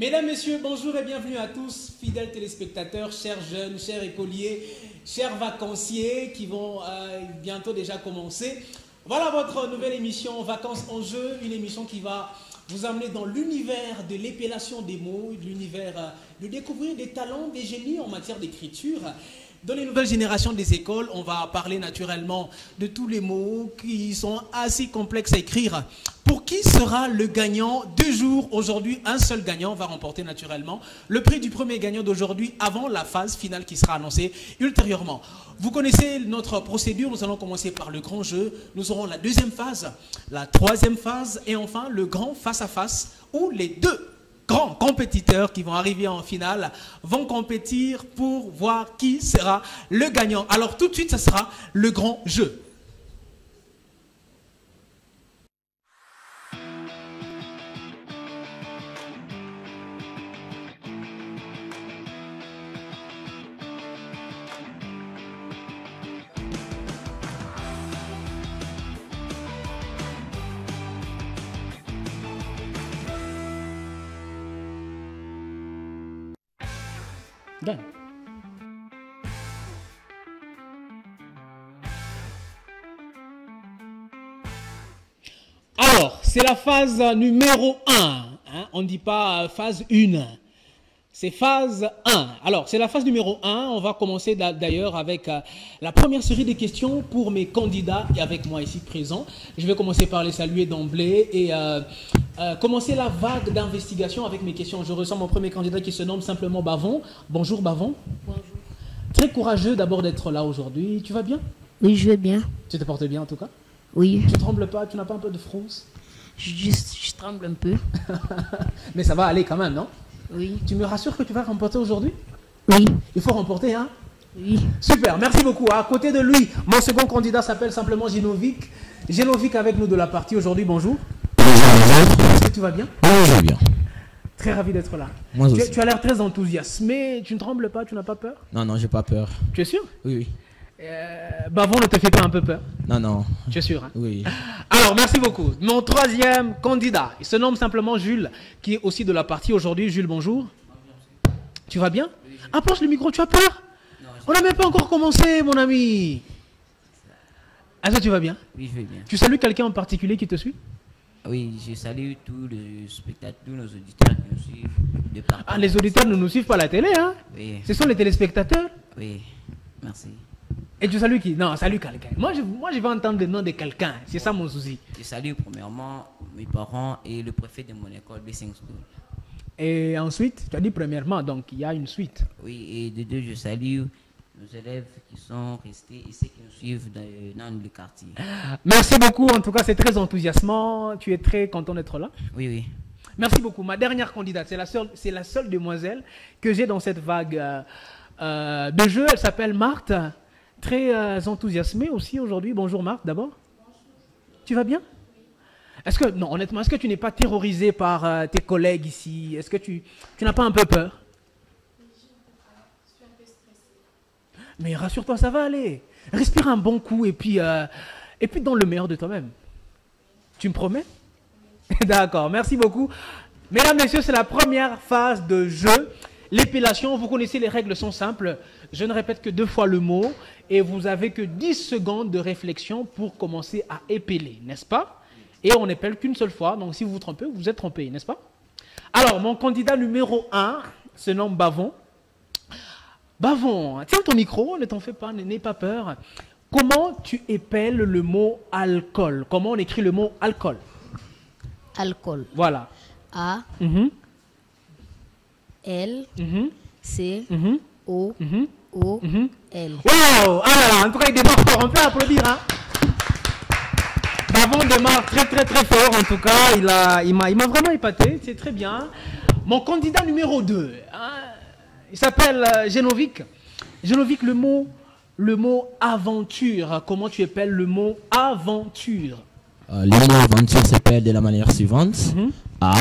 Mesdames, Messieurs, bonjour et bienvenue à tous, fidèles téléspectateurs, chers jeunes, chers écoliers, chers vacanciers qui vont bientôt déjà commencer. Voilà votre nouvelle émission Vacances en jeu, une émission qui va vous amener dans l'univers de l'épellation des mots, l'univers de découvrir des talents, des génies en matière d'écriture. Dans les nouvelles générations des écoles, on va parler naturellement de tous les mots qui sont assez complexes à écrire. Pour qui sera le gagnant du jour? Aujourd'hui, un seul gagnant va remporter naturellement le prix du premier gagnant d'aujourd'hui avant la phase finale qui sera annoncée ultérieurement. Vous connaissez notre procédure, nous allons commencer par le grand jeu. Nous aurons la deuxième phase, la troisième phase et enfin le grand face-à-face où les deux grands compétiteurs qui vont arriver en finale vont compétir pour voir qui sera le gagnant. Alors tout de suite, ce sera le grand jeu. Done. Alors, c'est la phase numéro 1. Hein? On ne dit pas phase 1. C'est phase 1. Alors, c'est la phase numéro 1. On va commencer d'ailleurs avec la première série de questions pour mes candidats et avec moi ici présent. Je vais commencer par les saluer d'emblée et commencer la vague d'investigation avec mes questions. Je ressens mon premier candidat qui se nomme simplement Bavon. Bonjour Bavon. Bonjour. Très courageux d'abord d'être là aujourd'hui. Tu vas bien? Oui, je vais bien. Tu te portes bien en tout cas? Oui. Tu ne trembles pas? Tu n'as pas un peu de frousse? Je tremble un peu. Mais ça va aller quand même, non? Oui. Tu me rassures que tu vas remporter aujourd'hui? Oui. Il faut remporter, hein? Oui. Super, merci beaucoup. À côté de lui, mon second candidat s'appelle simplement Genovic. Genovic avec nous de la partie aujourd'hui, bonjour. Est-ce que tu vas bien? Oui, je vais bien. Très ravi d'être là. Moi aussi. Tu as l'air très enthousiasmé, tu ne trembles pas, tu n'as pas peur? Non, j'ai pas peur. Tu es sûr? Oui, oui. Bavon ne te fait pas un peu peur? Non. Tu es sûr, hein? Oui. Alors, merci beaucoup. Mon troisième candidat, il se nomme simplement Jules, qui est aussi de la partie aujourd'hui. Jules, bonjour. Tu vas bien? Approche le micro, tu as peur? On n'a même pas encore commencé, mon ami. Est-ce que tu vas bien? Oui, je vais bien. Tu salues quelqu'un en particulier qui te suit? Oui, je salue tous les spectateurs, tous nos auditeurs qui nous suivent de partout. Ah, les auditeurs ne nous suivent pas à la télé, hein? Oui, Ce sont les téléspectateurs. oui, merci. Et tu salues qui? Non, salue quelqu'un. Moi, je vais entendre le nom de quelqu'un. C'est ça mon souci. Je salue premièrement mes parents et le préfet de mon école, Blessing School. Et ensuite, tu as dit premièrement, donc il y a une suite. Oui, et de deux, je salue nos élèves qui sont restés et ceux qui nous suivent dans le quartier. Merci beaucoup. En tout cas, c'est très enthousiasmant. Tu es très content d'être là. Oui, oui. Merci beaucoup. Ma dernière candidate, c'est la seule demoiselle que j'ai dans cette vague de jeu. Elle s'appelle Marthe. Très enthousiasmée aussi aujourd'hui. Bonjour Marthe, d'abord. Tu vas bien? Non, honnêtement, est-ce que tu n'es pas terrorisée par tes collègues ici? Est-ce que tu n'as pas un peu peur? Je suis un peu stressée. Mais rassure-toi, ça va aller. Respire un bon coup et puis donne le meilleur de toi-même. Tu me promets? D'accord, merci beaucoup. Mesdames, Messieurs, c'est la première phase de jeu. L'épellation, vous connaissez, les règles sont simples. Je ne répète que 2 fois le mot et vous avez que 10 secondes de réflexion pour commencer à épeler, n'est-ce pas? Et on n'épelle qu'une seule fois, donc si vous vous trompez, vous êtes trompé, n'est-ce pas? Alors, mon candidat numéro 1 se nomme Bavon. Bavon, tiens ton micro, ne t'en fais pas, n'aie pas peur. Comment tu épelles le mot alcool? Comment on écrit le mot alcool? Alcool. Voilà. A, L, C, O, O, L. Waouh! Alors, en tout cas, il démarre fort. On peut applaudir, hein? Bavon démarre très fort. En tout cas, il m'a vraiment épaté. C'est très bien. Mon candidat numéro 2, hein, il s'appelle Genovic. Genovic, le mot aventure. Comment tu appelles le mot aventure? Le mot aventure s'appelle de la manière suivante. A,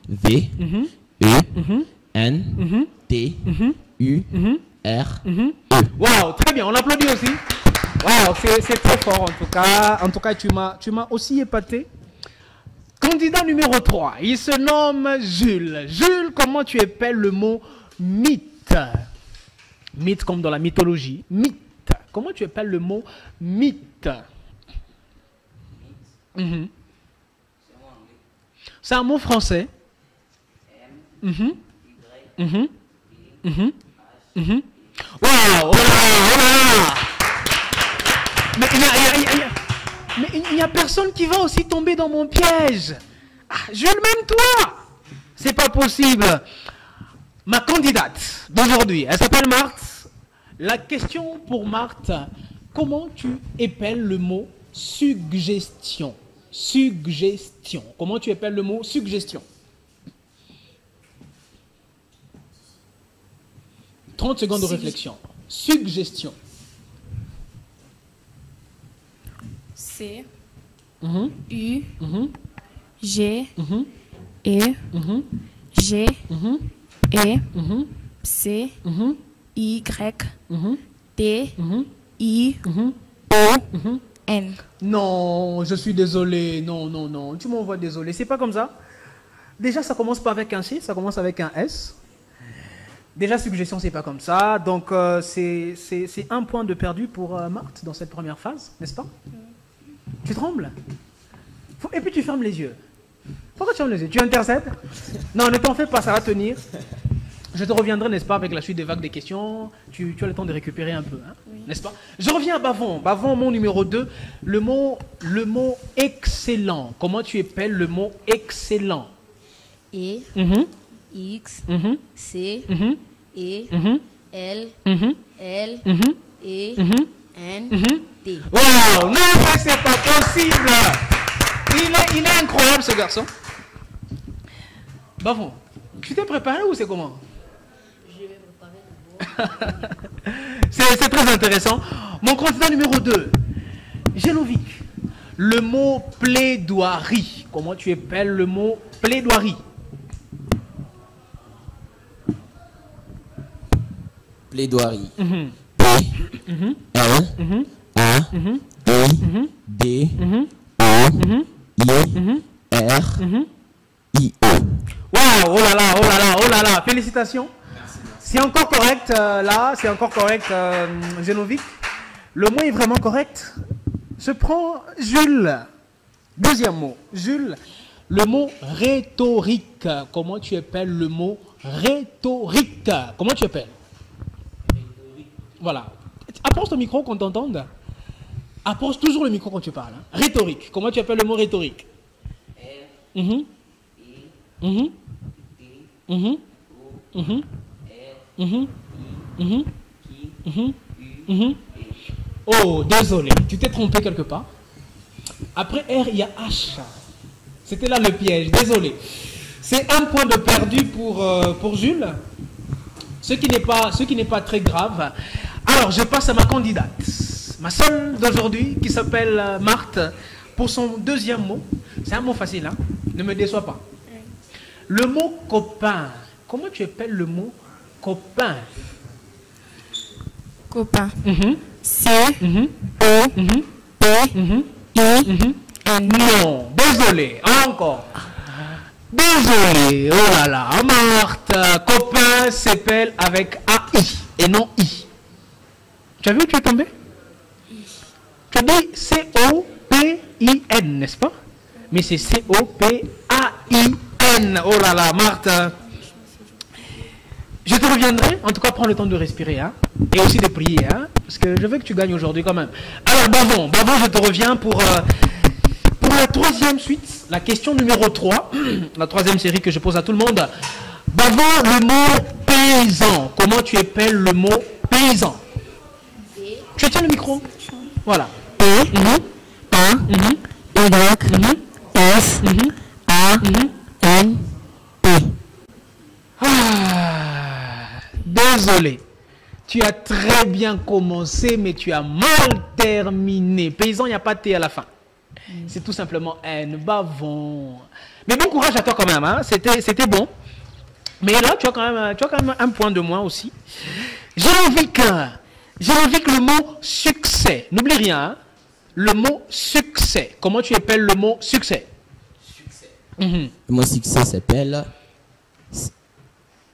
V, E, N, T, U, R, E. Waouh, très bien, on applaudit aussi. Waouh, c'est très fort en tout cas. En tout cas, tu m'as aussi épaté. Candidat numéro 3, il se nomme Jules. Jules, comment tu appelles le mot mythe? Mythe comme dans la mythologie. Mythe. Comment tu appelles le mot mythe? Mhm. C'est un mot français. Mhm. Mhm. Mhm. Mhm. Wow, oh là là, oh là là. Mais il n'y a personne qui va aussi tomber dans mon piège. Ah, Jules, même toi. C'est pas possible. Ma candidate d'aujourd'hui, elle s'appelle Marthe. La question pour Marthe, comment tu épelles le mot suggestion? Suggestion. Comment tu épelles le mot suggestion? 30 secondes de réflexion. Suggestion. C, Mhm, U, mhm, G, mhm, E, mhm, G, mhm, E, mhm, C, mhm, Y, mhm, T, mhm, I, mhm, O, mhm. N. Non, je suis désolé. Non, non, non. Tu m'envoies désolé. C'est pas comme ça. Déjà, ça commence pas avec un C, ça commence avec un S. Déjà, suggestion, c'est pas comme ça. Donc, c'est un point de perdu pour Marthe dans cette première phase, n'est-ce pas? Tu trembles? Et puis tu fermes les yeux. Pourquoi tu fermes les yeux? Tu intercèdes? Non, ne t'en fais pas, ça va tenir. Je te reviendrai, n'est-ce pas, avec la suite des vagues des questions. Tu as le temps de récupérer un peu, hein, Oui. n'est-ce pas? Je reviens à Bavon. Bavon, mot numéro 2. Le mot excellent. Comment tu épelles le mot excellent? E, Mhm, X, mhm, C, mhm, E, mhm, L, mhm, L, mhm, E, mhm, N, mhm. T. Wow, non, mais c'est pas possible. Il est incroyable, ce garçon. Bavon, tu t'es préparé ou c'est comment? Je vais préparer d'abord. C'est très intéressant. Mon candidat numéro 2, Gélovic. Le mot plaidoirie. Comment tu épelles le mot plaidoirie? Plaidoirie. Mhm, P, mhm, L, mhm, A, mhm, E, mhm, D, mhm, O, mhm, I, mhm, R, mhm. I, O. Waouh, oh là là, oh là là, oh là là. Félicitations. C'est encore correct là, c'est encore correct Génovic. Le mot est vraiment correct. Je prends Jules. Deuxième mot. Jules, le mot rhétorique. Comment tu appelles le mot rhétorique? Comment tu appelles? Voilà. Approche ton micro qu'on t'entende. Approche toujours le micro quand tu parles. Hein. Rhétorique. Comment tu appelles le mot rhétorique? Mhm. Mhm. Mhm. Mhm. Mhm. Mhm. Mhm. Mhm. Oh, désolé, tu t'es trompé quelque part. Après R, il y a H. C'était là le piège, désolé. C'est un point de perdu pour Jules, ce qui n'est pas très grave. Alors, je passe à ma candidate, ma seule d'aujourd'hui, qui s'appelle Marthe, pour son deuxième mot. C'est un mot facile, hein? Ne me déçois pas. Le mot copain. Comment tu appelles le mot copain? Copain. Mhm. C, Mhm. O, Mhm. P, Mhm. I, Mhm. N. Non, désolé, encore. Désolé, oh là là, Marthe, copain s'appelle avec AI et non I. Tu as vu où tu es tombé? Tu as dit C-O-P-I-N, n'est-ce pas? Mais c'est C-O-P-A-I-N. Oh là là, Marthe. Je te reviendrai, en tout cas prends le temps de respirer, hein, et aussi de prier, hein, parce que je veux que tu gagnes aujourd'hui quand même. Alors Bavon, je te reviens pour la troisième suite, la question numéro 3, la troisième série que je pose à tout le monde. Bavon, le mot paysan, comment tu épelles le mot paysan? Tu tiens le micro? Voilà. P, Mhm, A, mhm, Y, mhm, S, mhm, A, mhm. N, T. Ah, désolé. Tu as très bien commencé, mais tu as mal terminé. Paysan, il n'y a pas de T à la fin. C'est tout simplement N. Bavon. Mais bon courage à toi quand même. Hein. C'était bon. Mais là, tu as quand même un point de moins aussi. Génovic, le mot succès. N'oublie rien. Hein. Le mot succès. Comment tu appelles le mot succès? Le mot succès s'appelle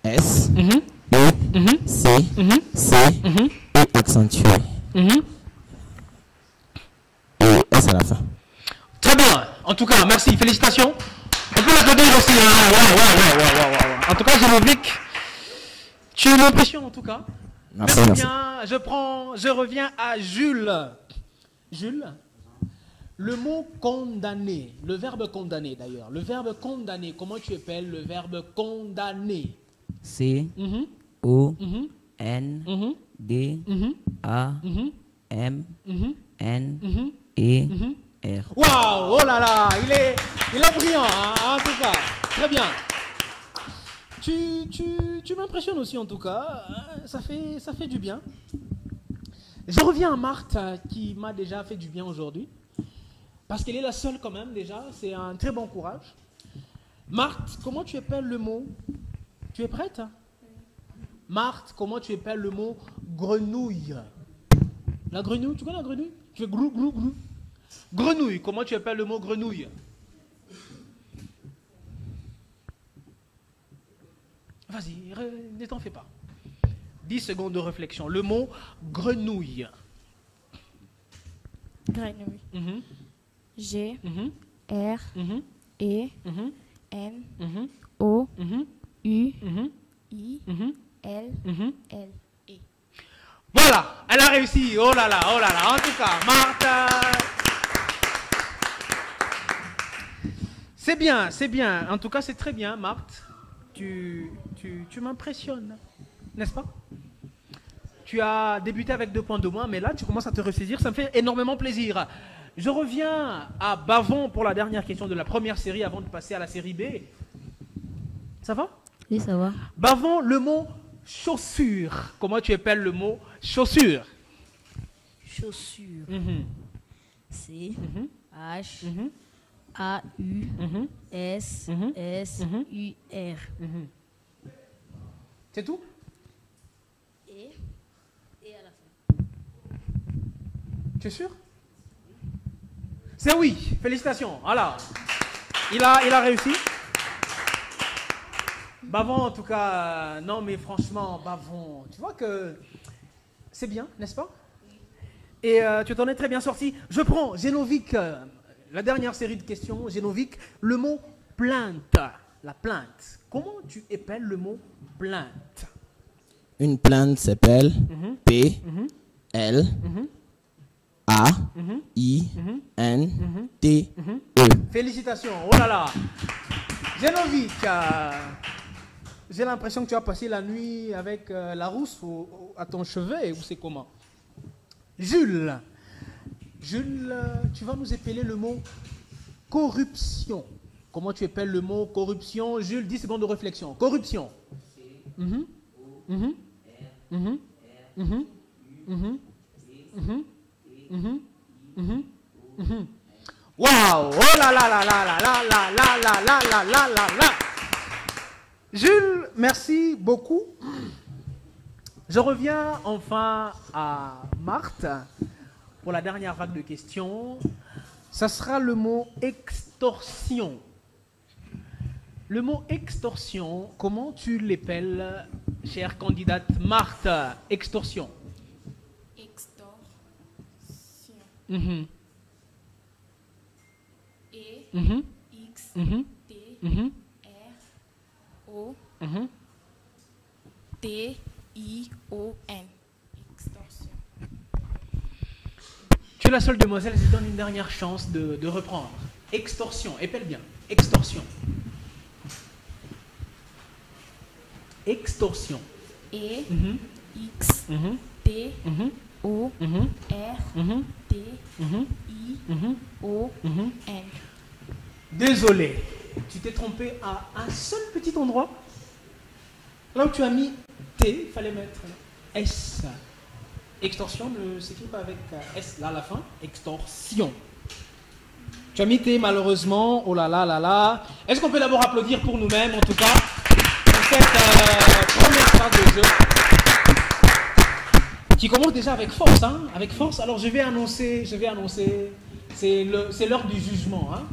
S, E, C, C, E accentué. Et S à la fin. Très bien. En tout cas, merci. Félicitations. On peut l'applaudir aussi. Ouais. En tout cas, Génovic, tu m'impressionnes en tout cas. Merci, Merci merci. bien. Je reviens à Jules. Jules, le mot condamner, le verbe condamner d'ailleurs. Le verbe condamner, comment tu appelles le verbe condamner? C, Mhm, O, mhm, N, mhm, D, mhm, A, mhm, M, mhm, N, mhm, E, mhm. R. Waouh, oh là là, il est brillant, hein, en tout cas. Très bien. Tu m'impressionnes aussi en tout cas. Ça fait du bien. Je reviens à Marthe qui m'a déjà fait du bien aujourd'hui. Parce qu'elle est la seule quand même déjà. C'est un très bon courage. Marthe, comment tu appelles le mot? Tu es prête? Marthe, comment tu appelles le mot grenouille? La grenouille, tu connais la grenouille? Tu fais glou, glou, glou. Grenouille, comment tu appelles le mot grenouille? Vas-y, ne t'en fais pas. 10 secondes de réflexion. Le mot grenouille. Grenouille. Mhm, G, mhm, R, mhm, E, mhm, N, mhm, O, mhm, U, mhm, I, mhm, L, mhm. L, E. Voilà, elle a réussi. Oh là là, oh là là. En tout cas, Marthe. C'est bien, c'est bien. En tout cas, c'est très bien, Marthe. Tu m'impressionnes, n'est-ce pas? Tu as débuté avec 2 points de moins, mais là, tu commences à te ressaisir. Ça me fait énormément plaisir. Je reviens à Bavon pour la dernière question de la première série avant de passer à la série B. Ça va? Oui, ça va. Bavon, le mot chaussure. Comment tu appelles le mot chaussure? Chaussure. Mhm, C, mhm, H, mhm, A, U, mhm, S, Mhm. S, Mhm. U, R. mhm. C'est tout? Et à la fin. Tu es sûr? C'est oui. Félicitations. Voilà. Il a réussi. Bavon, en tout cas, non mais franchement, Bavon, tu vois que c'est bien, n'est-ce pas? Et tu t'en es très bien sorti. Je prends Génovic, la dernière série de questions. Génovic, le mot plainte. La plainte. Comment tu appelles le mot plainte? Une plante s'appelle Mhm, P, mhm, L, mhm, A, mhm, I, mhm, N, mhm, T, mhm. E. Félicitations. Oh là là. Génovic, j'ai l'impression que tu as passé la nuit avec la rousse à ton chevet, ou c'est comment? Jules, tu vas nous épeler le mot corruption. Comment tu appelles le mot corruption? Jules, 10 secondes de réflexion. Corruption. Mhm, mhm, mhm, mhm, mhm, mhm, mhm, mhm, mhm. Waouh! Oh là là là là là là là là là là là là là là! Jules, merci beaucoup. Je reviens enfin à Marthe pour la dernière vague de questions. Ça sera le mot extorsion. Le mot extorsion, comment tu l'appelles, chère candidate Marthe? Extorsion. Extorsion. Mhm, E, mhm, X, mhm, T, mhm, R, O, mhm. T, I, O, N. Extorsion. Tu es la seule demoiselle, je te donne une dernière chance de reprendre. Extorsion, épelle bien. Extorsion. Extorsion. E, Mhm, X, mhm, T, mhm, O, mhm, R, mhm, T, mhm, I, mhm, O, mhm. N. Désolé, tu t'es trompé à un seul petit endroit. Là où tu as mis T, il fallait mettre S. Extorsion ne s'écrit pas avec S là à la fin. Extorsion. Tu as mis T malheureusement. Oh là là là là. Est-ce qu'on peut d'abord applaudir pour nous-mêmes en tout cas pour cette première phase de jeu qui commence déjà avec force, hein, avec force. Alors je vais annoncer, c'est l'heure du jugement, hein.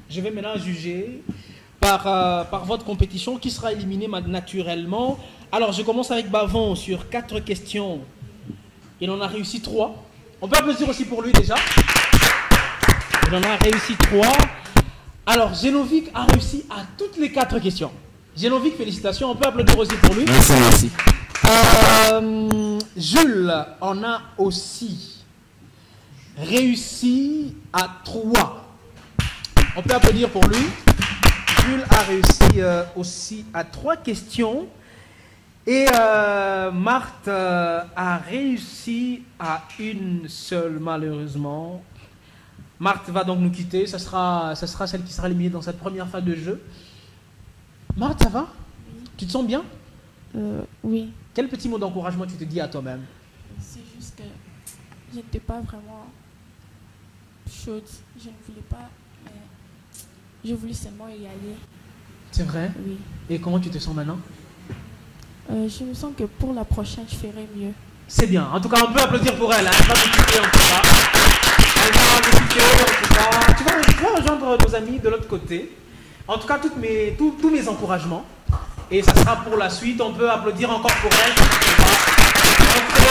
Je vais maintenant juger. par votre compétition qui sera éliminé naturellement. Alors, je commence avec Bavon sur 4 questions. Il en a réussi 3. On peut applaudir aussi pour lui déjà. Il en a réussi 3. Alors, Genovic a réussi à toutes les 4 questions. Genovic, félicitations. On peut applaudir aussi pour lui. Merci, merci. Jules en a aussi réussi à 3. On peut applaudir pour lui. Jules a réussi aussi à 3 questions. Et Marthe a réussi à une seule, malheureusement. Marthe va donc nous quitter. Ce sera celle qui sera éliminée dans cette première phase de jeu. Marthe, ça va? Oui. Tu te sens bien? Oui. Quel petit mot d'encouragement tu te dis à toi-même? C'est juste que je n'étais pas vraiment chaude. Je ne voulais pas, mais je voulais seulement y aller. C'est vrai? Oui. Et comment tu te sens maintenant? Je me sens que pour la prochaine, je ferai mieux. C'est bien. En tout cas, on peut applaudir pour elle. Hein. Elle va nous quitter en tout cas. Elle va nous quitter en tout cas. Tu vas rejoindre nos amis de l'autre côté. En tout cas, tous mes encouragements. Et ça sera pour la suite. On peut applaudir encore pour elle. On peut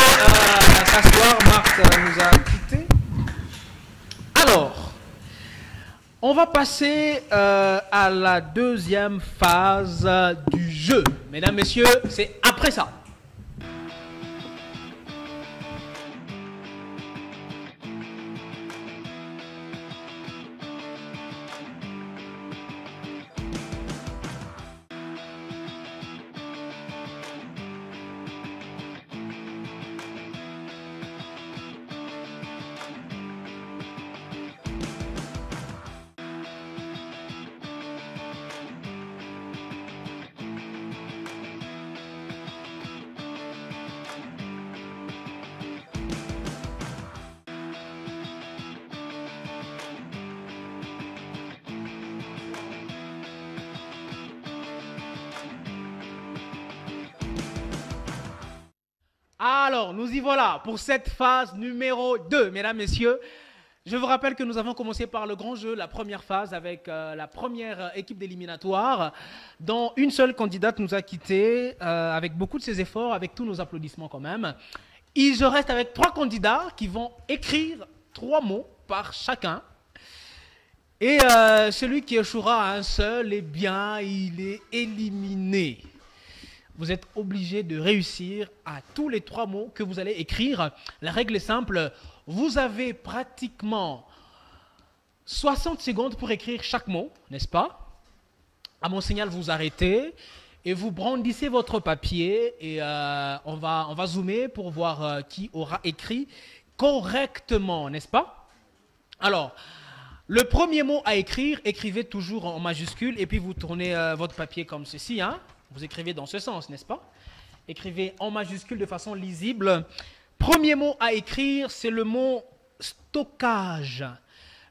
s'asseoir. Marthe nous a quittés. Alors, on va passer à la deuxième phase du jeu. Mesdames, messieurs, c'est après ça. Alors, nous y voilà pour cette phase numéro 2, mesdames, messieurs. Je vous rappelle que nous avons commencé par le grand jeu, la première phase, avec la première équipe d'éliminatoire, dont une seule candidate nous a quittés, avec beaucoup de ses efforts, avec tous nos applaudissements quand même. Je reste avec 3 candidats qui vont écrire 3 mots par chacun. Et celui qui échouera à un seul, eh bien, il est éliminé. Vous êtes obligé de réussir à tous les 3 mots que vous allez écrire. La règle est simple. Vous avez pratiquement 60 secondes pour écrire chaque mot, n'est-ce pas? À mon signal, vous arrêtez et vous brandissez votre papier et on va zoomer pour voir qui aura écrit correctement, n'est-ce pas? Alors, le premier mot à écrire, écrivez toujours en majuscule et puis vous tournez votre papier comme ceci, hein? Vous écrivez dans ce sens, n'est-ce pas? Écrivez en majuscule de façon lisible. Premier mot à écrire, c'est le mot stockage.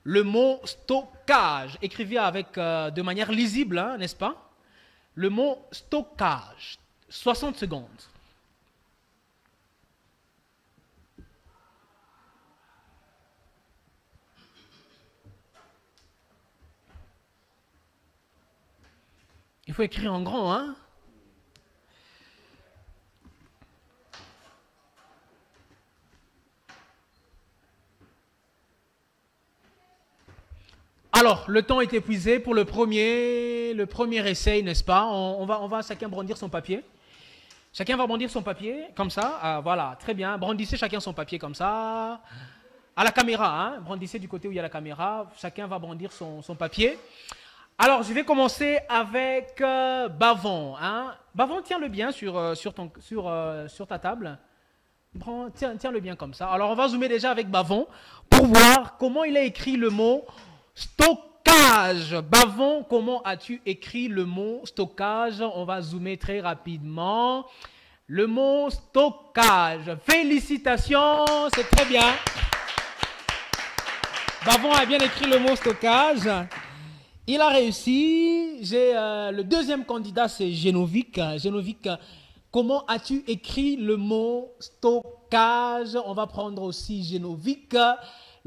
Le mot stockage. Écrivez avec, de manière lisible, hein, n'est-ce pas? Le mot stockage. 60 secondes. Il faut écrire en grand, hein? Alors, le temps est épuisé pour le premier essai, n'est-ce pas? On va chacun brandir son papier. Chacun va brandir son papier, comme ça. Ah, voilà, très bien. Brandissez chacun son papier comme ça. À la caméra, hein? Brandissez du côté où il y a la caméra. Chacun va brandir son papier. Alors, je vais commencer avec Bavon. Hein? Bavon, tiens-le bien sur ta table. Tiens-le bien comme ça. Alors, on va zoomer déjà avec Bavon pour voir comment il a écrit le mot stockage. Bavon, comment as-tu écrit le mot stockage? On va zoomer très rapidement. Le mot stockage. Félicitations, c'est très bien. Bavon a bien écrit le mot stockage. Il a réussi. Le deuxième candidat, c'est Genovic. Genovic, comment as-tu écrit le mot stockage? On va prendre aussi Genovic.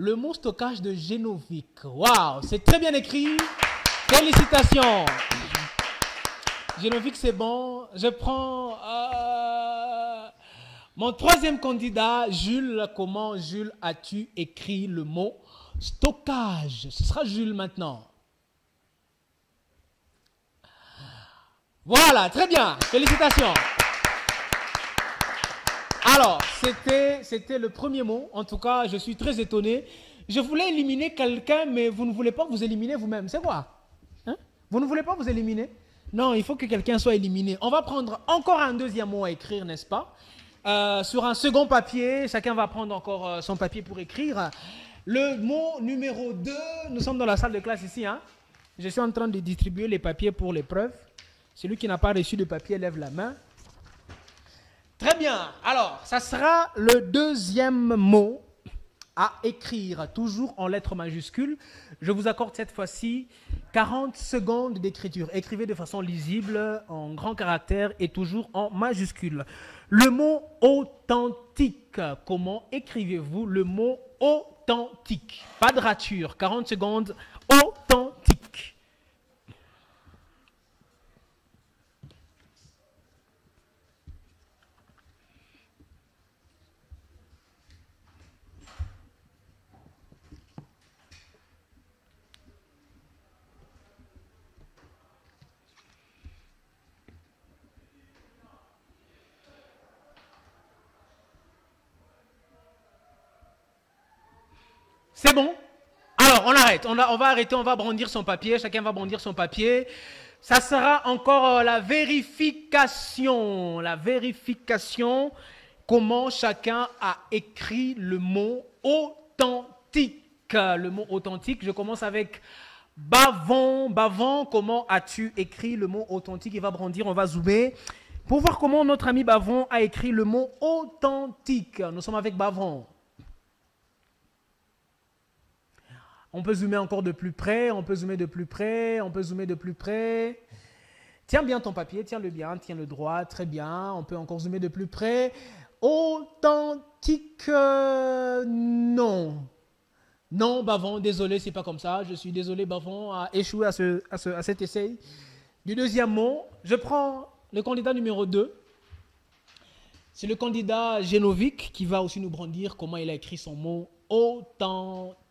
Le mot stockage de Genovic. Waouh, c'est très bien écrit. Félicitations. Génovique, c'est bon. Je prends mon troisième candidat, Jules. Comment, Jules, as-tu écrit le mot stockage? Ce sera Jules maintenant. Voilà, très bien. Félicitations. Alors, c'était le premier mot. En tout cas, je suis très étonné. Je voulais éliminer quelqu'un, mais vous ne voulez pas vous éliminer vous-même. C'est quoi? Hein? Vous ne voulez pas vous éliminer? Non, il faut que quelqu'un soit éliminé. On va prendre encore un deuxième mot à écrire, n'est-ce pas? Sur un second papier, chacun va prendre encore son papier pour écrire. Le mot numéro 2, nous sommes dans la salle de classe ici. Hein? Je suis en train de distribuer les papiers pour l'épreuve. Celui qui n'a pas reçu de papier lève la main. Très bien. Alors, ça sera le deuxième mot à écrire, toujours en lettres majuscules. Je vous accorde cette fois-ci 40 secondes d'écriture. Écrivez de façon lisible, en grands caractères et toujours en majuscules. Le mot authentique. Comment écrivez-vous le mot authentique? Pas de rature. 40 secondes. Authentique. C'est bon? Alors, on arrête. On va arrêter, on va brandir son papier. Chacun va brandir son papier. Ça sera encore la vérification. La vérification. Comment chacun a écrit le mot authentique. Le mot authentique, je commence avec Bavon. Bavon, comment as-tu écrit le mot authentique? Il va brandir, on va zoomer. Pour voir comment notre ami Bavon a écrit le mot authentique. Nous sommes avec Bavon. On peut zoomer encore de plus près, on peut zoomer de plus près, on peut zoomer de plus près. Tiens bien ton papier, tiens-le bien, tiens-le droit, très bien. On peut encore zoomer de plus près. Authentique, non. Non, Bavon, désolé, c'est pas comme ça. Je suis désolé, Bavon a échoué à cet essai. Du deuxième mot, je prends le candidat numéro 2. C'est le candidat Génovique qui va aussi nous brandir comment il a écrit son mot authentique.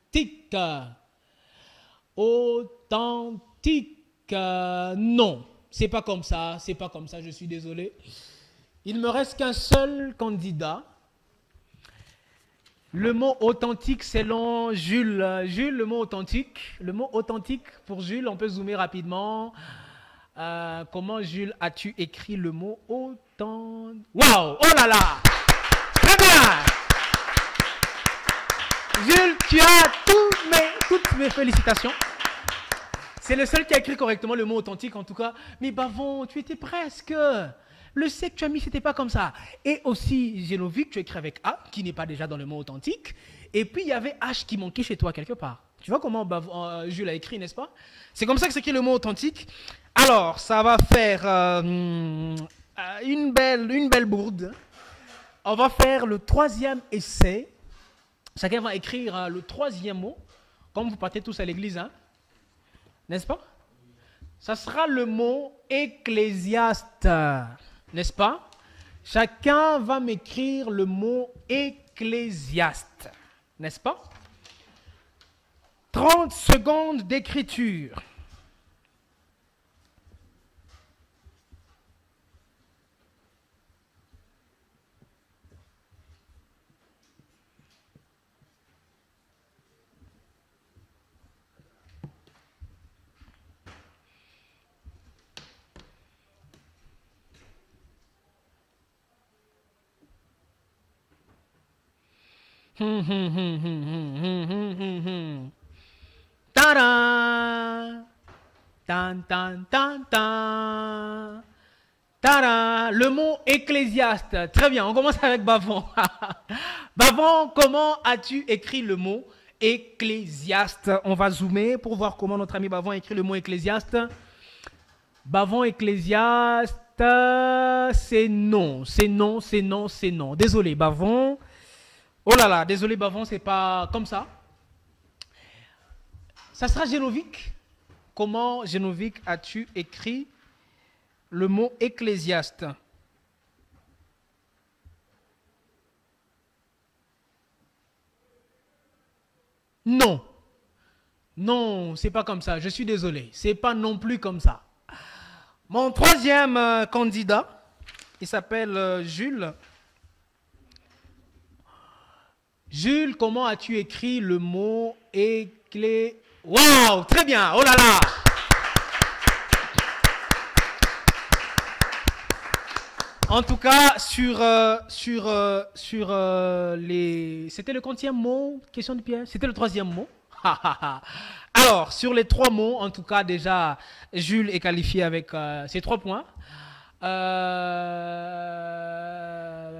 Authentique, non, c'est pas comme ça, je suis désolé. Il ne me reste qu'un seul candidat. Le mot authentique selon Jules. Jules, le mot authentique pour Jules, on peut zoomer rapidement. Comment, Jules, as-tu écrit le mot authentique? Waouh, oh là là, très bien. Jules, tu as toutes mes félicitations. C'est le seul qui a écrit correctement le mot authentique en tout cas. Mais Bavon, tu étais presque. Le C que tu as mis, c'était pas comme ça. Et aussi, Génovique, tu as écrit avec A, qui n'est pas déjà dans le mot authentique. Et puis, il y avait H qui manquait chez toi quelque part. Tu vois comment Jules a écrit, n'est-ce pas? C'est comme ça que s'écrit le mot authentique. Alors, ça va faire une belle bourde. On va faire le troisième essai. Chacun va écrire le troisième mot, comme vous partez tous à l'église, hein? N'est-ce pas? Ça sera le mot ecclésiaste, n'est-ce pas? Chacun va m'écrire le mot ecclésiaste, n'est-ce pas? 30 secondes d'écriture. Ta-da! Tan, tan, tan, tan. Ta-da! Le mot ecclésiaste. Très bien, on commence avec Bavon. Bavon, comment as-tu écrit le mot ecclésiaste? On va zoomer pour voir comment notre ami Bavon a écrit le mot ecclésiaste. Bavon, ecclésiaste, c'est non, c'est non, c'est non, c'est non. Désolé, Bavon. Oh là là, désolé Bavon, c'est pas comme ça. Ça sera Génovique. comment, Génovique, as-tu écrit le mot ecclésiaste? Non. Non, c'est pas comme ça. Je suis désolé. C'est pas non plus comme ça. Mon troisième candidat, il s'appelle Jules. Jules, comment as-tu écrit le mot éclé? Waouh, très bien. Oh là là. En tout cas, sur les... C'était le quantième mot, question de piège? C'était le troisième mot. Alors, sur les 3 mots, en tout cas, déjà, Jules est qualifié avec ses 3 points.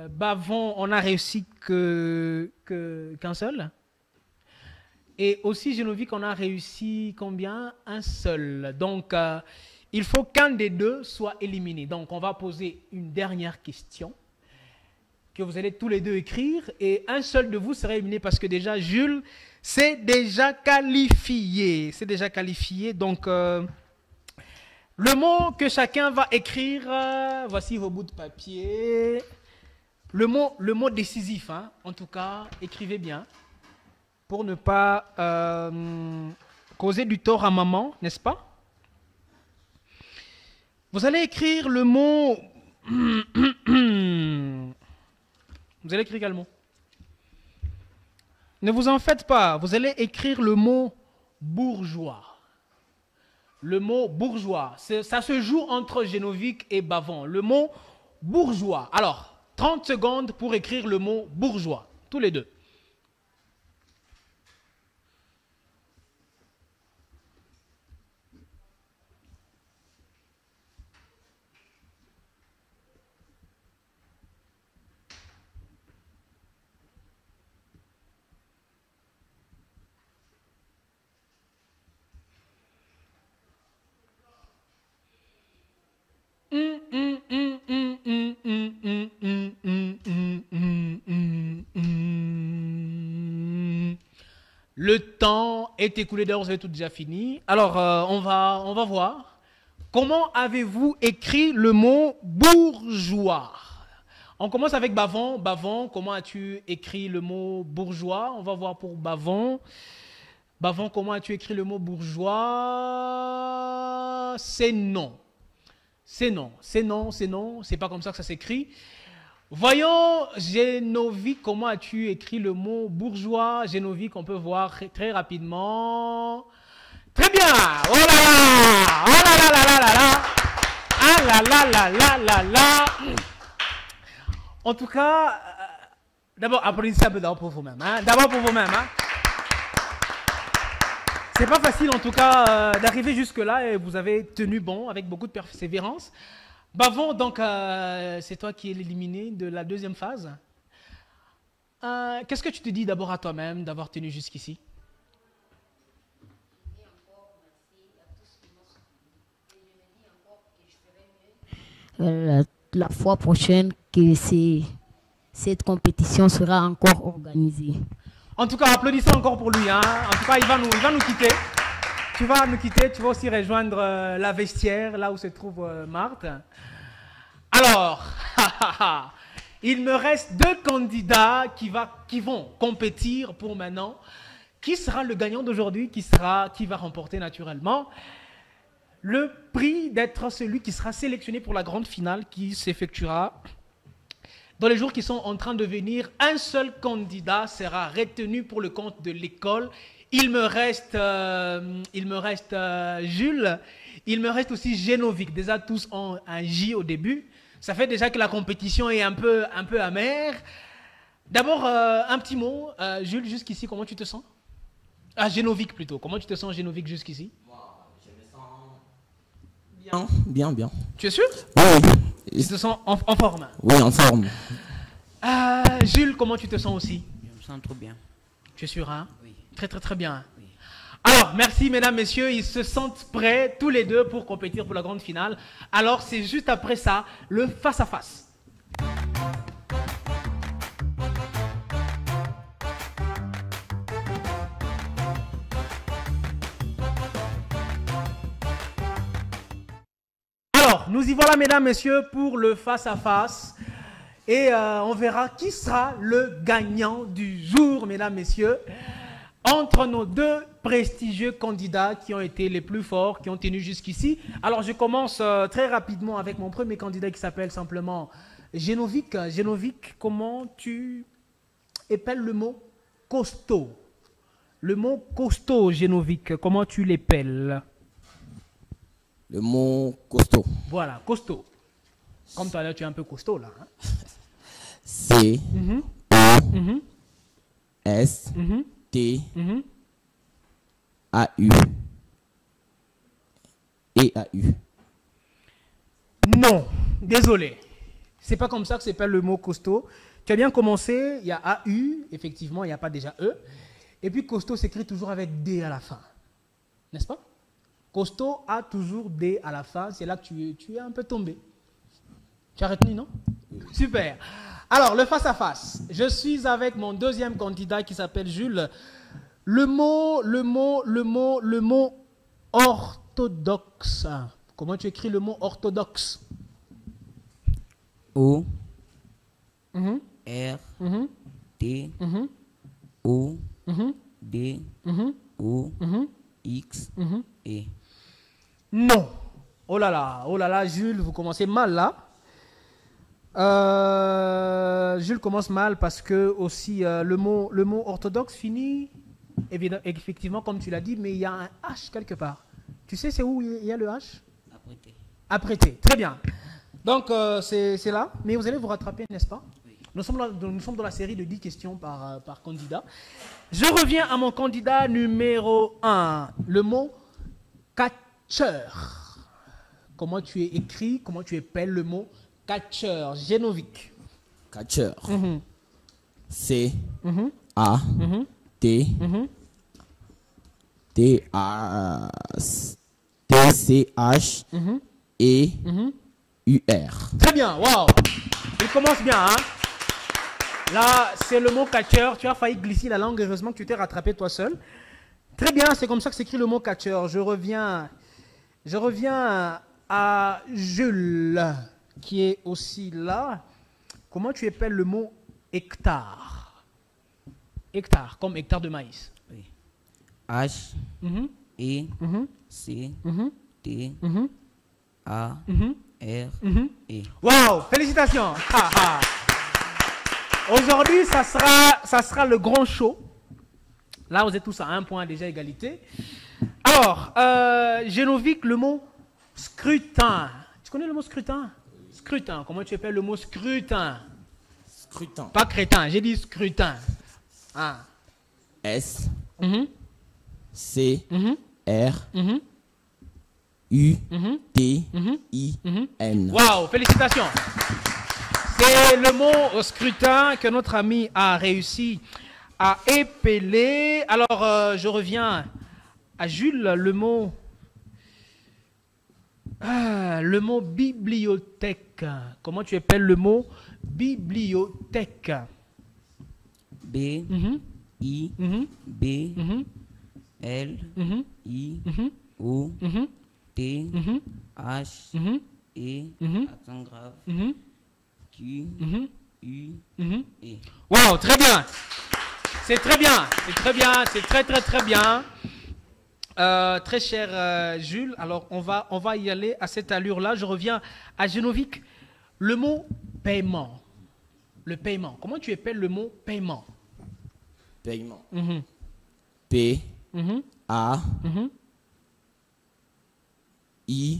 Bavon, on a réussi qu'un seul. Et aussi, Génovique, on a réussi combien? Un seul. Donc, il faut qu'un des deux soit éliminé. Donc, on va poser une dernière question que vous allez tous les deux écrire. Et un seul de vous sera éliminé parce que déjà, Jules, c'est déjà qualifié. C'est déjà qualifié. Donc, le mot que chacun va écrire, voici vos bouts de papier. Le mot décisif, hein, en tout cas, écrivez bien. Pour ne pas causer du tort à maman, n'est-ce pas? Vous allez écrire le mot... Vous allez écrire quel mot? Ne vous en faites pas. Vous allez écrire le mot bourgeois. Le mot bourgeois. Ça se joue entre Génovique et Bavon. Le mot bourgeois. Alors, 30 secondes pour écrire le mot bourgeois. Tous les deux. Le temps est écoulé, d'ailleurs vous avez tout déjà fini. Alors on va voir. Comment avez-vous écrit le mot bourgeois? On commence avec Bavon. Bavon, comment as-tu écrit le mot bourgeois? On va voir pour Bavon. Bavon, comment as-tu écrit le mot bourgeois? C'est non. C'est non, c'est non, c'est non. C'est pas comme ça que ça s'écrit. Voyons, Génovique, comment as-tu écrit le mot bourgeois? Génovique, on peut voir très rapidement. Très bien. Oh là là. Oh là là là là là là. Ah là là là là là là. En tout cas, d'abord, applaudissez un peu d'abord pour vous-même. Hein? D'abord pour vous-même. Hein? C'est pas facile en tout cas d'arriver jusque-là et vous avez tenu bon avec beaucoup de persévérance. Bavon, donc c'est toi qui es éliminé de la deuxième phase. Qu'est-ce que tu te dis d'abord à toi-même d'avoir tenu jusqu'ici? La fois prochaine que cette compétition sera encore organisée. En tout cas, applaudissons encore pour lui. Hein. En tout cas, il va nous quitter. Tu vas nous quitter, tu vas aussi rejoindre la vestiaire, là où se trouve Marthe. Alors, il me reste 2 candidats qui vont compétir pour maintenant. Qui sera le gagnant d'aujourd'hui? Qui va remporter naturellement le prix d'être celui qui sera sélectionné pour la grande finale qui s'effectuera dans les jours qui sont en train de venir. Un seul candidat sera retenu pour le compte de l'école. Il me reste Jules, il me reste aussi Génovique. Déjà tous ont un J au début. Ça fait déjà que la compétition est un peu amère. D'abord, un petit mot. Jules, jusqu'ici, comment tu te sens? Ah, Génovique plutôt. Comment tu te sens, Génovique, jusqu'ici? Moi, je me sens bien. Tu es sûr? Oui. Tu te sens en forme? Oui, en forme. Jules, comment tu te sens aussi? Je me sens trop bien. Tu es sûr, hein? Oui. Très, très, très bien. Oui. Alors, merci, mesdames, messieurs. Ils se sentent prêts, tous les deux, pour compétir pour la grande finale. Alors, c'est juste après ça, le face-à-face. Alors, nous y voilà, mesdames, messieurs, pour le face-à-face. Et on verra qui sera le gagnant du jour, mesdames, messieurs, entre nos deux prestigieux candidats qui ont été les plus forts, qui ont tenu jusqu'ici. Alors, je commence très rapidement avec mon premier candidat qui s'appelle simplement Génovic. Génovic, comment tu épelles le mot costaud? Le mot costaud, Génovic, comment tu l'épelles? Le mot costaud. Voilà, costaud. Comme toi, là, tu es un peu costaud, là. Hein? C, O, S, T, A, U. Et A, U. Non, désolé. C'est pas comme ça que s'appelle le mot costaud. Tu as bien commencé, il y a AU, effectivement, il n'y a pas déjà E. Et puis costaud s'écrit toujours avec D à la fin. N'est-ce pas? Costaud a toujours D à la fin. C'est là que tu es un peu tombé. Tu as retenu, non? Super. Alors, le face-à-face. Je suis avec mon deuxième candidat qui s'appelle Jules. Le mot orthodoxe. Comment tu écris le mot orthodoxe? O, R, T, O, D, O, X, E. Non. Oh là là, Jules, vous commencez mal là. Jules commence mal parce que aussi le mot orthodoxe finit, effectivement, comme tu l'as dit, mais il y a un H quelque part. Tu sais c'est où il y a le H? Apprêté. Apprêté, très bien. Donc c'est là, mais vous allez vous rattraper, n'est-ce pas? Oui. Nous sommes dans la série de 10 questions par candidat. Je reviens à mon candidat numéro 1, le mot catcheur. Comment tu es écrit, comment tu épelles le mot catcheur? Génovic. Catcheur. C, A, T, T, A, T, C, H, E, U, R. Très bien, waouh. Il commence bien, hein? Là, c'est le mot catcheur. Tu as failli glisser la langue, heureusement que tu t'es rattrapé toi seul. Très bien, c'est comme ça que s'écrit le mot catcheur. Je reviens à Jules, qui est aussi là. Comment tu épelles le mot hectare? Hectare, comme hectare de maïs. Oui. H, E, C, T, A, R, E. Waouh, félicitations. Ah, ah. Aujourd'hui, ça sera le grand show. Là, vous êtes tous à un point, déjà égalité. Alors, Génovic, le mot scrutin. Tu connais le mot scrutin? Scrutin, comment tu appelles le mot scrutin? Scrutin. Pas crétin, j'ai dit scrutin. Ah. S, C, R, U, T, I, N. Waouh, félicitations. C'est le mot scrutin que notre ami a réussi à épeler. Alors, je reviens à Jules, le mot bibliothèque. Comment tu épelles le mot bibliothèque? B, I, B, L, I, O, T, H, E, accent grave, Q, U, E. Waouh, très bien. C'est très bien. C'est très bien. C'est très, très, très bien. Très cher Jules, alors on va y aller à cette allure-là. Je reviens à Génovic. Le mot paiement. Le paiement. Comment tu épelles le mot paiement? Paiement. P, A, I,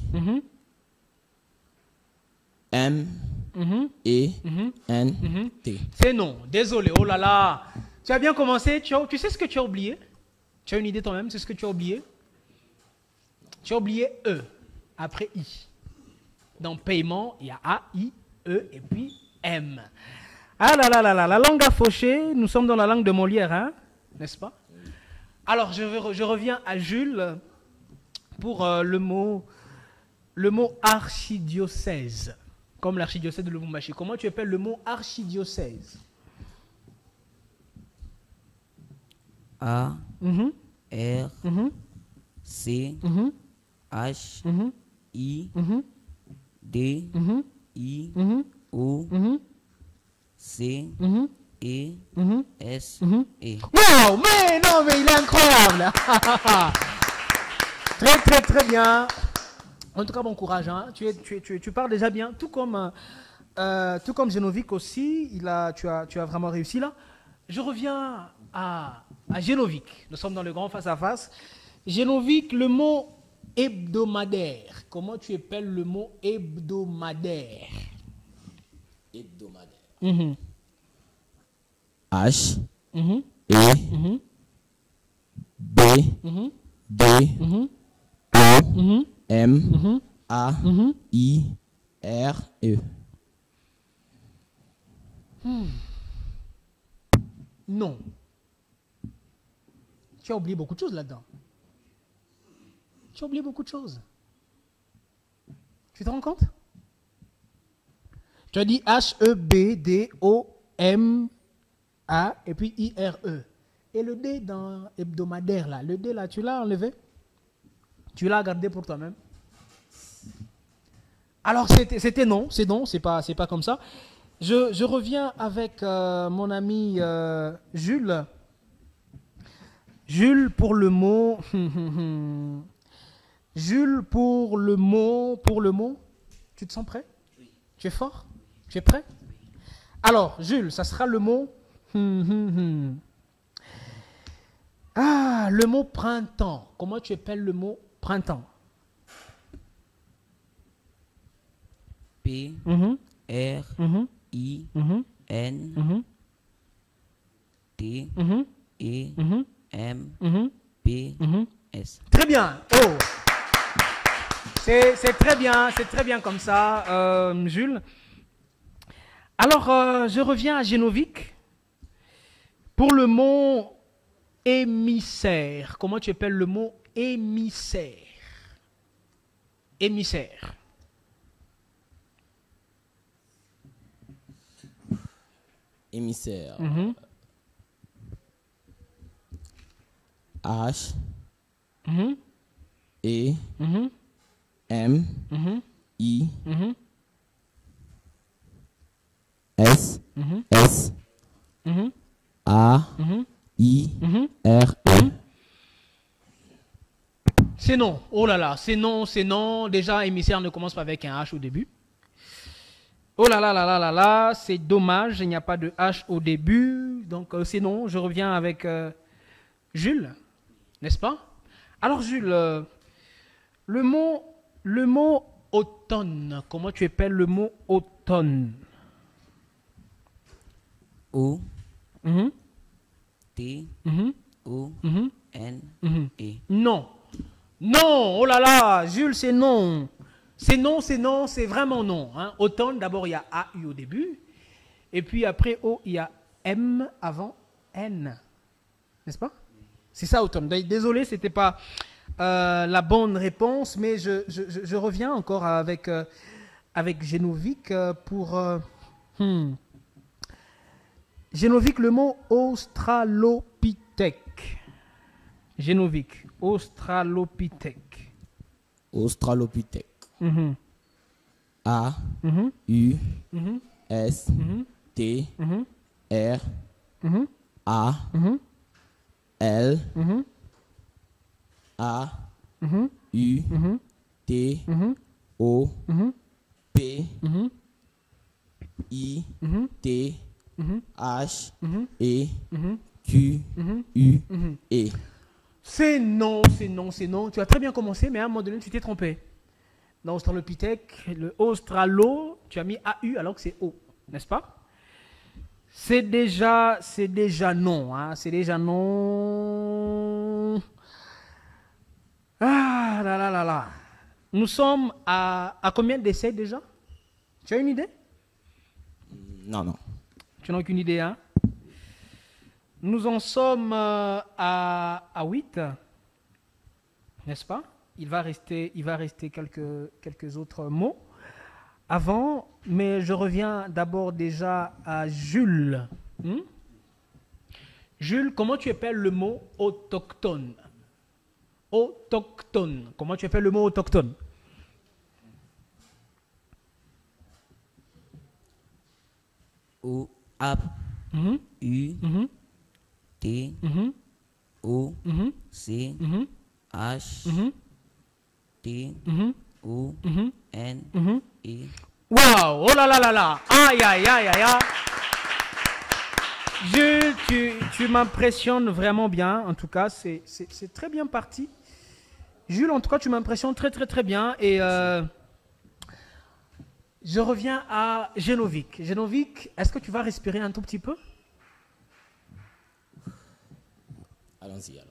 M, E, N, T. C'est non. Désolé. Oh là là. Tu as bien commencé. Tu sais ce que tu as oublié? Tu as une idée toi-même? C'est ce que tu as oublié? Tu as oublié E après I. Dans paiement, il y a A, I, E et puis M. Ah là là là là, la langue a fauché. Nous sommes dans la langue de Molière, hein? N'est-ce pas? Alors, je reviens à Jules pour le mot archidiocèse. Comme l'archidiocèse de Lubumbashi. Comment tu appelles le mot archidiocèse? A, R, C, H, I, D, I, O, C, E, S, E. Wow, mais non, mais il est incroyable. Très, très, très bien. En tout cas, bon courage. Hein. Tu parles déjà bien, tout comme Genovic aussi. Tu as vraiment réussi là. Je reviens à Genovic. Nous sommes dans le grand face-à-face. Genovic, le mot hebdomadaire. Comment tu appelles le mot hebdomadaire? Hebdomadaire. H, E, B, D, O, M, A, I, R, E. Non. Tu as oublié beaucoup de choses là-dedans. Tu as oublié beaucoup de choses. Tu te rends compte? Tu as dit H-E-B-D-O-M-A et puis I-R-E. Et le D dans hebdomadaire, là, le D là, tu l'as enlevé? Tu l'as gardé pour toi-même? Alors c'était non, c'est pas comme ça. Je reviens avec mon ami Jules. Jules pour le mot. Jules pour le mot. Tu te sens prêt? Oui. Tu es fort? Tu es prêt? Alors, Jules, ça sera le mot. Ah, le mot printemps. Comment tu appelles le mot printemps? P, R, I, N, T, E, M, P, S. Très bien. Oh. C'est très bien comme ça, Jules. Alors, je reviens à Genovic. Pour le mot émissaire, comment tu appelles le mot émissaire? Émissaire. Émissaire. H, E, M, I, S, S, A, I, R, E. C'est non. Oh là là, c'est non, c'est non. Déjà, émissaire ne commence pas avec un H au début. Oh là là là là là là, c'est dommage, il n'y a pas de H au début. Donc c'est non, je reviens avec Jules, n'est-ce pas? Alors Jules, le mot automne, comment tu appelles le mot automne? O, T, O, N, E. Non. Non, oh là là, Jules, c'est non. C'est non, c'est vraiment non. Hein. Automne, d'abord, il y a A-U au début. Et puis après O, il y a M avant N. N'est-ce pas? C'est ça, automne. Désolé, ce n'était pas la bonne réponse, mais je reviens encore avec Genovic pour... Genovic, le mot australopithèque. Genovic, australopithèque. Australopithèque. A, U, S, T, R, A, L, A, U, T, O, P, I, T, H, E, Q, U, E. C'est non. Tu as très bien commencé, mais à un moment donné, tu t'es trompé. Dans Australopithèque, le Australo, tu as mis AU alors que c'est O, n'est-ce pas? C'est déjà non. Hein, c'est déjà non. Ah là là là là. Nous sommes à combien d'essais déjà? Tu as une idée? Non. Tu n'as aucune idée, hein? Nous en sommes à 8, n'est-ce pas? Il va rester quelques autres mots avant, mais je reviens d'abord déjà à Jules. Jules, comment tu appelles le mot autochtone? Autochtone. Comment tu appelles le mot autochtone? O, A, U, T, O, C, H, T, O, N, E. Waouh! Oh là là là là! Aïe aïe aïe aïe aïe! Jules, tu m'impressionnes vraiment bien. En tout cas, c'est très bien parti. Jules, en tout cas, tu m'impressionnes très bien. Et je reviens à Genovic. Genovic, est-ce que tu vas respirer un tout petit peu? Allons-y.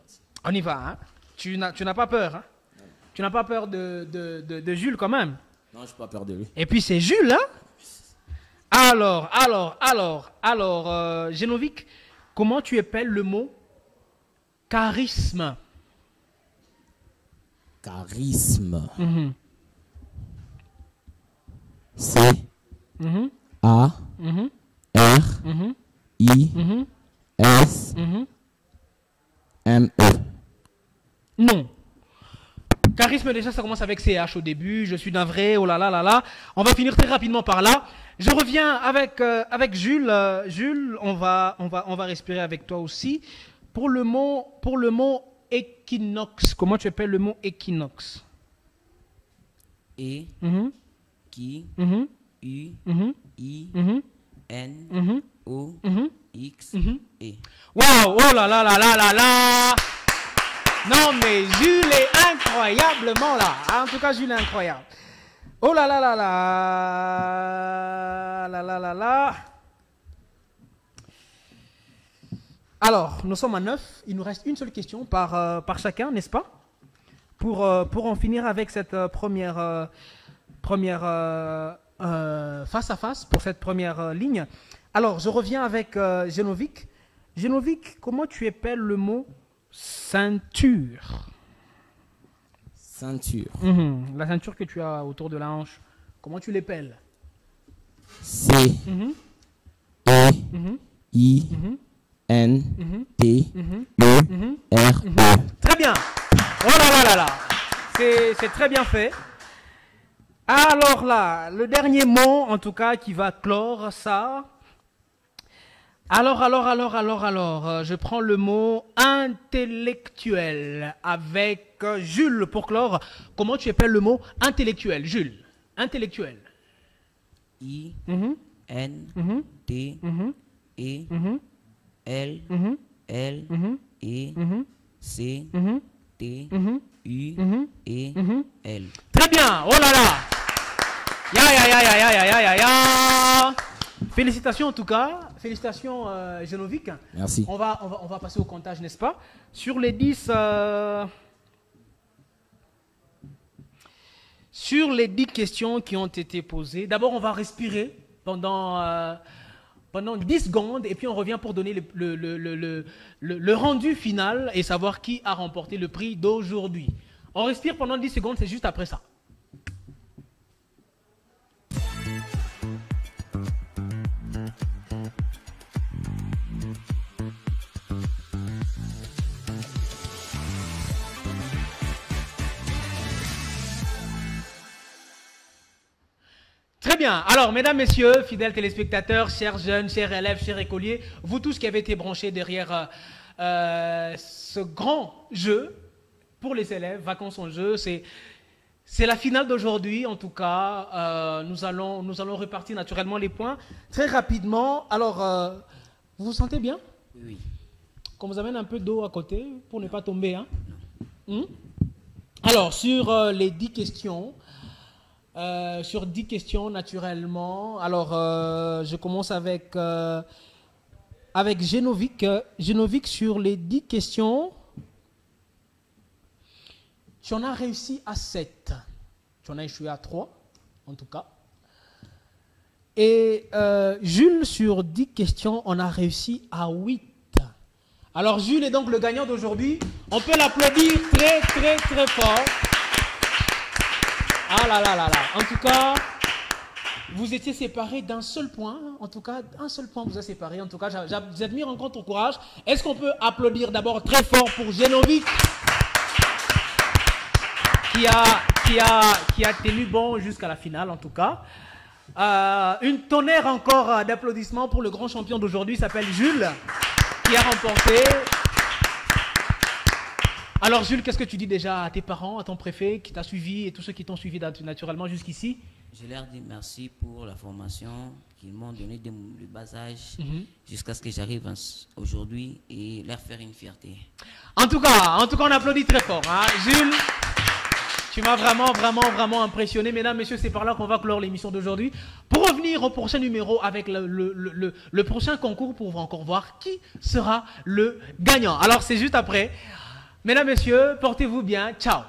On y va, hein? Tu n'as pas peur, hein? Tu n'as pas peur de Jules quand même? Non, je n'ai pas peur de lui. Et puis c'est Jules, hein? Alors, Genovic, comment tu épelles le mot charisme? Charisme. C, A, R, I, S, M, E. Non. Charisme, déjà, ça commence avec CH au début. Je suis navré, oh là là là là. On va finir très rapidement par là. Je reviens avec Jules. Jules, on va respirer avec toi aussi. Pour le mot équinoxe, comment tu appelles le mot équinoxe? E, qui, U, I, N, O, X, E. Waouh, oh là là là là là là. Non mais Jules est incroyablement là. En tout cas, Jules est incroyable. Oh là là là là là là là là. Alors, nous sommes à 9. Il nous reste une seule question par chacun, n'est-ce pas? Pour en finir avec cette première face à face, pour cette première ligne. Alors, je reviens avec Genovic. Genovic, comment tu épelles le mot ceinture? Ceinture. La ceinture que tu as autour de la hanche, comment tu l'épelles? C, E, I, N, T, E, R, E. Très bien. Oh là là là là. C'est très bien fait. Alors là, le dernier mot, en tout cas, qui va clore ça. Alors, je prends le mot intellectuel avec Jules pour clore. Comment tu appelles le mot intellectuel, Jules? Intellectuel. I, N, T, E, L, L, E, C, T, U, E, L. Très bien. Oh là là. Ya. Félicitations en tout cas. Félicitations Genovic. Merci. On va passer au comptage, n'est-ce pas? Sur les 10 questions qui ont été posées, d'abord on va respirer pendant 10 secondes et puis on revient pour donner le rendu final et savoir qui a remporté le prix d'aujourd'hui. On respire pendant 10 secondes, c'est juste après ça. Très bien. Alors, mesdames, messieurs, fidèles téléspectateurs, chers jeunes, chers élèves, chers écoliers, vous tous qui avez été branchés derrière ce grand jeu pour les élèves, Vacances en jeu, c'est la finale d'aujourd'hui. En tout cas, nous allons répartir naturellement les points très rapidement. Alors, vous vous sentez bien? Oui. Qu'on vous amène un peu d'eau à côté pour ne pas tomber, hein? Alors, sur les 10 questions... sur 10 questions, naturellement. Alors, je commence avec Genovic. Genovic, sur les 10 questions, tu en as réussi à 7. Tu en as échoué à 3, en tout cas. Et Jules, sur 10 questions, on a réussi à 8. Alors, Jules est donc le gagnant d'aujourd'hui. On peut l'applaudir très, très, très fort. Ah là là là là. En tout cas, vous étiez séparés d'un seul point. En tout cas, un seul point vous a séparés. En tout cas, j'admire encore ton courage. Est-ce qu'on peut applaudir d'abord très fort pour Genovic qui a tenu bon jusqu'à la finale, en tout cas. Une tonnerre encore d'applaudissements pour le grand champion d'aujourd'hui, s'appelle Jules, qui a remporté. Alors Jules, qu'est-ce que tu dis déjà à tes parents, à ton préfet qui t'a suivi et tous ceux qui t'ont suivi naturellement jusqu'ici? Je leur dis merci pour la formation qu'ils m'ont donnée de bas âge jusqu'à ce que j'arrive aujourd'hui et leur faire une fierté. En tout cas, on applaudit très fort. Hein. Jules, tu m'as vraiment impressionné. Mesdames, messieurs, c'est par là qu'on va clore l'émission d'aujourd'hui. Pour revenir au prochain numéro avec le prochain concours pour encore voir qui sera le gagnant. Alors, c'est juste après. Mesdames, messieurs, portez-vous bien. Ciao.